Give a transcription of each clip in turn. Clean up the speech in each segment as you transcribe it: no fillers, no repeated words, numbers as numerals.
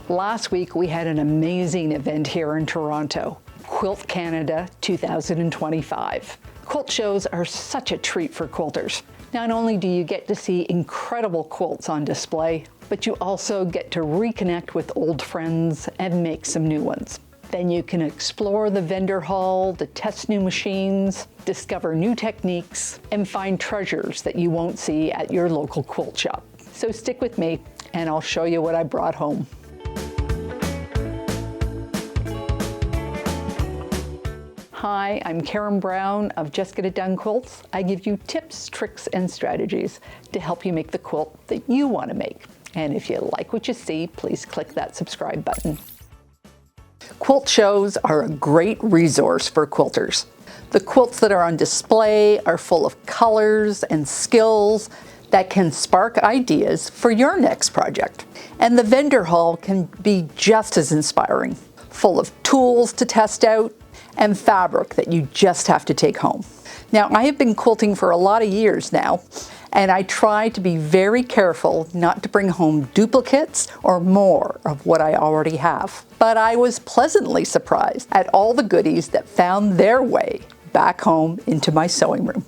Last week we had an amazing event here in Toronto, Quilt Canada 2025. Quilt shows are such a treat for quilters. Not only do you get to see incredible quilts on display, but you also get to reconnect with old friends and make some new ones. Then you can explore the vendor hall to test new machines, discover new techniques, and find treasures that you won't see at your local quilt shop. So stick with me and I'll show you what I brought home. Hi, I'm Karen Brown of Just Get It Done Quilts. I give you tips, tricks, and strategies to help you make the quilt that you want to make. And if you like what you see, please click that subscribe button. Quilt shows are a great resource for quilters. The quilts that are on display are full of colors and skills that can spark ideas for your next project. And the vendor hall can be just as inspiring, full of tools to test out and fabric that you just have to take home. Now, I have been quilting for a lot of years now, and I try to be very careful not to bring home duplicates or more of what I already have. But I was pleasantly surprised at all the goodies that found their way back home into my sewing room.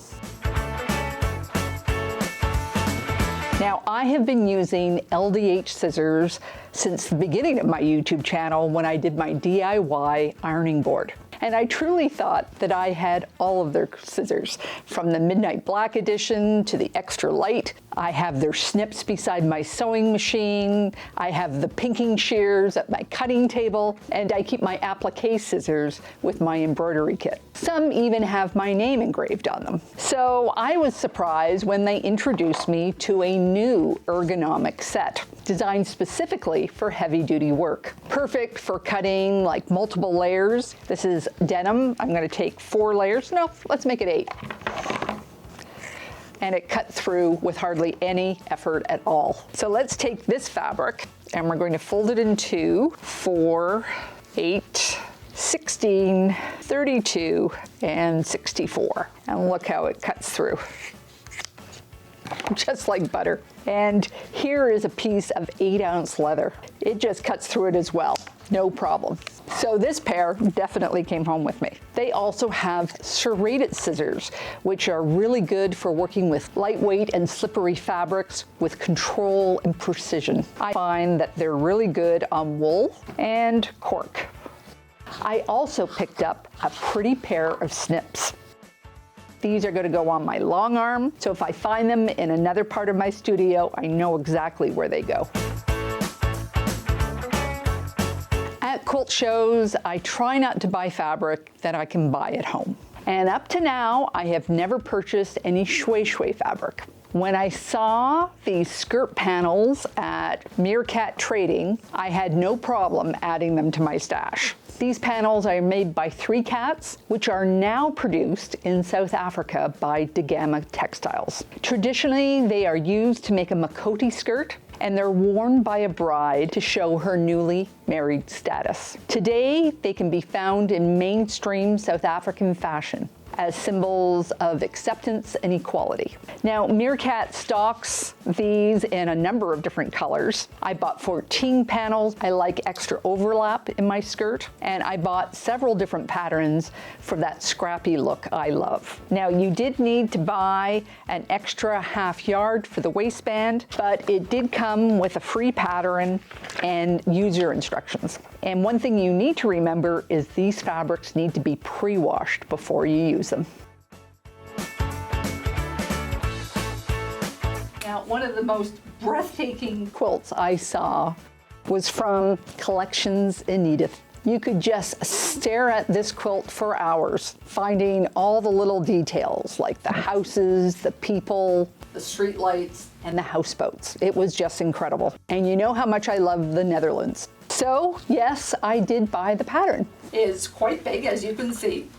Now, I have been using LDH scissors since the beginning of my YouTube channel when I did my DIY ironing board. And I truly thought that I had all of their scissors, from the Midnight Black edition to the extra light. I have their snips beside my sewing machine. I have the pinking shears at my cutting table, and I keep my applique scissors with my embroidery kit. Some even have my name engraved on them. So I was surprised when they introduced me to a new ergonomic set, designed specifically for heavy-duty work. Perfect for cutting like multiple layers. This is denim. I'm going to take 4 layers. No, let's make it 8. And it cut through with hardly any effort at all. So let's take this fabric and we're going to fold it in 2, 4, 8, 16, 32, and 64. And look how it cuts through. Just like butter. And here is a piece of 8-ounce leather. It just cuts through it as well. No problem. So this pair definitely came home with me. They also have serrated scissors, which are really good for working with lightweight and slippery fabrics with control and precision. I find that they're really good on wool and cork. I also picked up a pretty pair of snips. These are going to go on my long arm, so if I find them in another part of my studio, I know exactly where they go. At quilt shows, I try not to buy fabric that I can buy at home. And up to now, I have never purchased any shui fabric. When I saw these skirt panels at Meerkat Trading, I had no problem adding them to my stash. These panels are made by 3 Cats, which are now produced in South Africa by Degama Textiles. Traditionally, they are used to make a makoti skirt, and they're worn by a bride to show her newly married status. Today, they can be found in mainstream South African fashion as symbols of acceptance and equality. Now, Meerkat stocks these in a number of different colors. I bought 14 panels. I like extra overlap in my skirt, and I bought several different patterns for that scrappy look I love. Now, you did need to buy an extra ½ yard for the waistband, but it did come with a free pattern and user instructions. And one thing you need to remember is these fabrics need to be pre-washed before you use them. Now, one of the most breathtaking quilts I saw was from Collections in Edith. You could just stare at this quilt for hours, finding all the little details like the houses, the people, the street lights, and the houseboats. It was just incredible. And you know how much I love the Netherlands. So yes, I did buy the pattern. It's quite big, as you can see,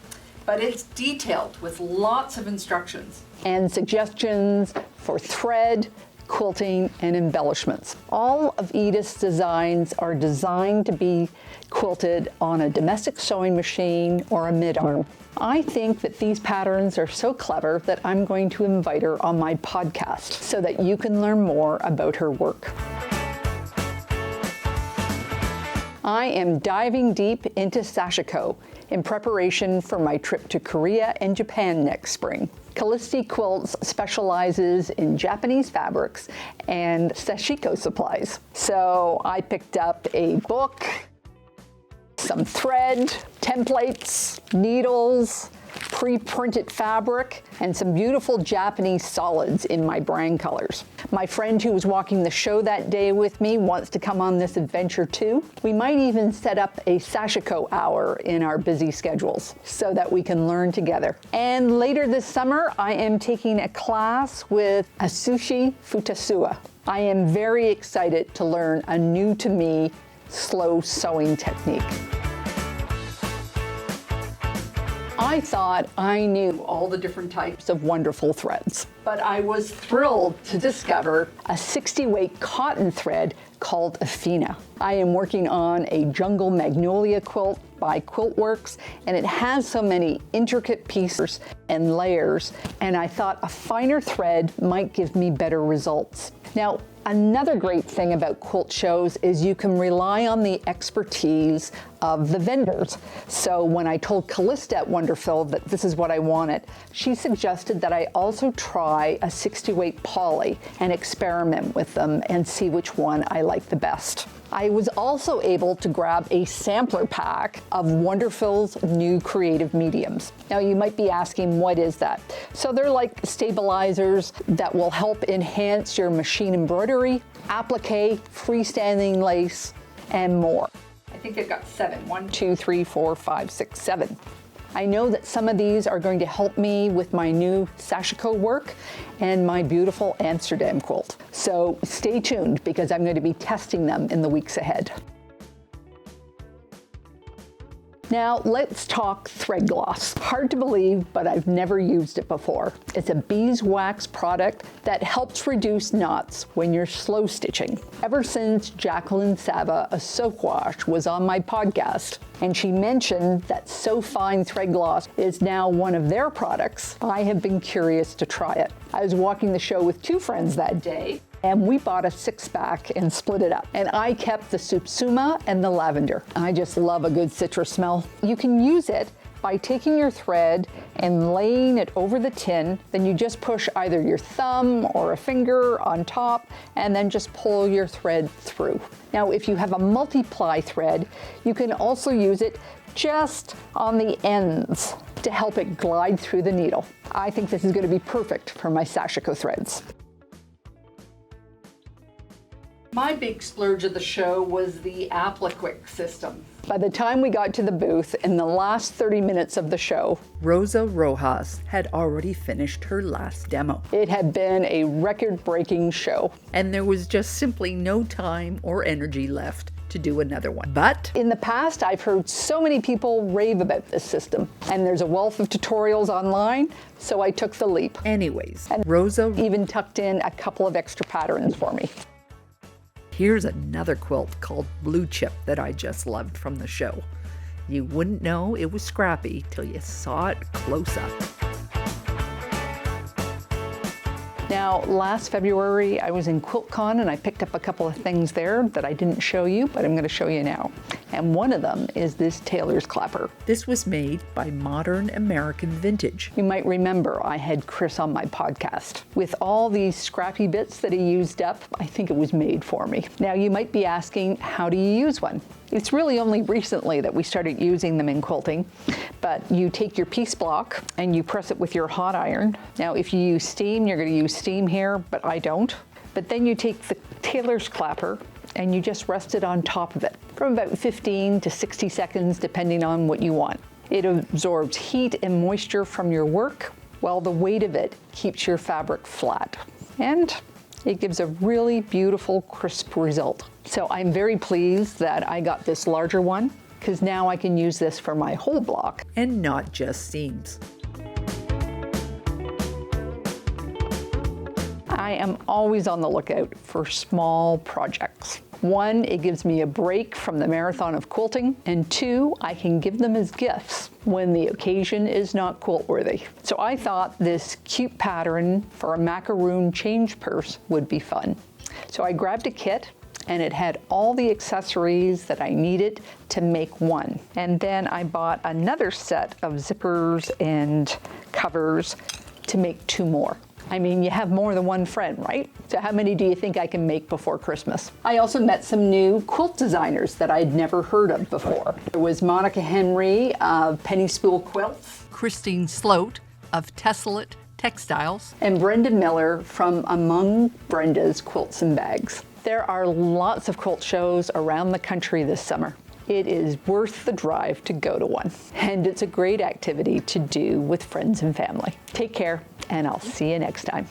but it's detailed with lots of instructions and suggestions for thread, quilting, and embellishments. All of Edith's designs are designed to be quilted on a domestic sewing machine or a mid-arm. I think that these patterns are so clever that I'm going to invite her on my podcast so that you can learn more about her work. I am diving deep into Sashiko in preparation for my trip to Korea and Japan next spring. Callisti Quilts specializes in Japanese fabrics and Sashiko supplies. So I picked up a book, some thread, templates, needles, pre-printed fabric, and some beautiful Japanese solids in my brand colors. My friend who was walking the show that day with me wants to come on this adventure too. We might even set up a Sashiko hour in our busy schedules so that we can learn together. And later this summer, I am taking a class with Atsushi Futasua. I am very excited to learn a new to me slow sewing technique. I thought I knew all the different types of wonderful threads, but I was thrilled to discover a 60-weight cotton thread called Athena. I am working on a jungle magnolia quilt by Quiltworks, and it has so many intricate pieces and layers, and I thought a finer thread might give me better results. Now, another great thing about Quilt Shows is you can rely on the expertise of the vendors. So when I told Callista at Wonderful that this is what I wanted, she suggested that I also try a 60-weight poly and experiment with them and see which one I like the best. I was also able to grab a sampler pack of Wonderful's new creative mediums. Now you might be asking, what is that? So they're like stabilizers that will help enhance your machine embroidery, applique, freestanding lace, and more. I think I've got 7. 1, 2, 3, 4, 5, 6, 7. I know that some of these are going to help me with my new Sashiko work and my beautiful Amsterdam quilt. So stay tuned because I'm going to be testing them in the weeks ahead. Now let's talk thread gloss. Hard to believe, but I've never used it before. It's a beeswax product that helps reduce knots when you're slow stitching. Ever since Jacqueline Sava, a Soak Wash, was on my podcast, and she mentioned that So Fine Thread Gloss is now one of their products, I have been curious to try it. I was walking the show with 2 friends that day, and we bought a 6-pack and split it up. And I kept the Supsuma and the lavender. I just love a good citrus smell. You can use it by taking your thread and laying it over the tin. Then you just push either your thumb or a finger on top and then just pull your thread through. Now, if you have a multiply thread, you can also use it just on the ends to help it glide through the needle. I think this is going to be perfect for my Sashiko threads. My big splurge of the show was the Applaquick system. By the time we got to the booth, in the last 30 minutes of the show, Rosa Rojas had already finished her last demo. It had been a record-breaking show, and there was just simply no time or energy left to do another one. But in the past, I've heard so many people rave about this system, and there's a wealth of tutorials online, so I took the leap. Anyways, and Rosa even tucked in a couple of extra patterns for me. Here's another quilt called Blue Chip that I just loved from the show. You wouldn't know it was scrappy till you saw it close up. Now, last February, I was in QuiltCon and I picked up a couple of things there that I didn't show you, but I'm going to show you now. And one of them is this tailor's clapper. This was made by Modern American Vintage. You might remember I had Chris on my podcast. With all these scrappy bits that he used up, I think it was made for me. Now, you might be asking, how do you use one? It's really only recently that we started using them in quilting, but you take your piece block and you press it with your hot iron. Now, if you use steam, you're going to use steam here, but I don't. But then you take the tailor's clapper and you just rest it on top of it for about 15 to 60 seconds, depending on what you want. It absorbs heat and moisture from your work, while the weight of it keeps your fabric flat. And it gives a really beautiful, crisp result. So I'm very pleased that I got this larger one, because now I can use this for my whole block and not just seams. I am always on the lookout for small projects. 1, it gives me a break from the marathon of quilting, and 2, I can give them as gifts when the occasion is not quilt-worthy. So I thought this cute pattern for a macaroon change purse would be fun. So I grabbed a kit, and it had all the accessories that I needed to make one. And then I bought another set of zippers and covers to make 2 more. I mean, you have more than one friend, right? So how many do you think I can make before Christmas? I also met some new quilt designers that I'd never heard of before. There was Monica Henry of Penny Spool Quilts, Christine Sloat of Tessellate Textiles, and Brenda Miller from Among Brenda's Quilts and Bags. There are lots of quilt shows around the country this summer. It is worth the drive to go to one, and it's a great activity to do with friends and family. Take care, and I'll see you next time.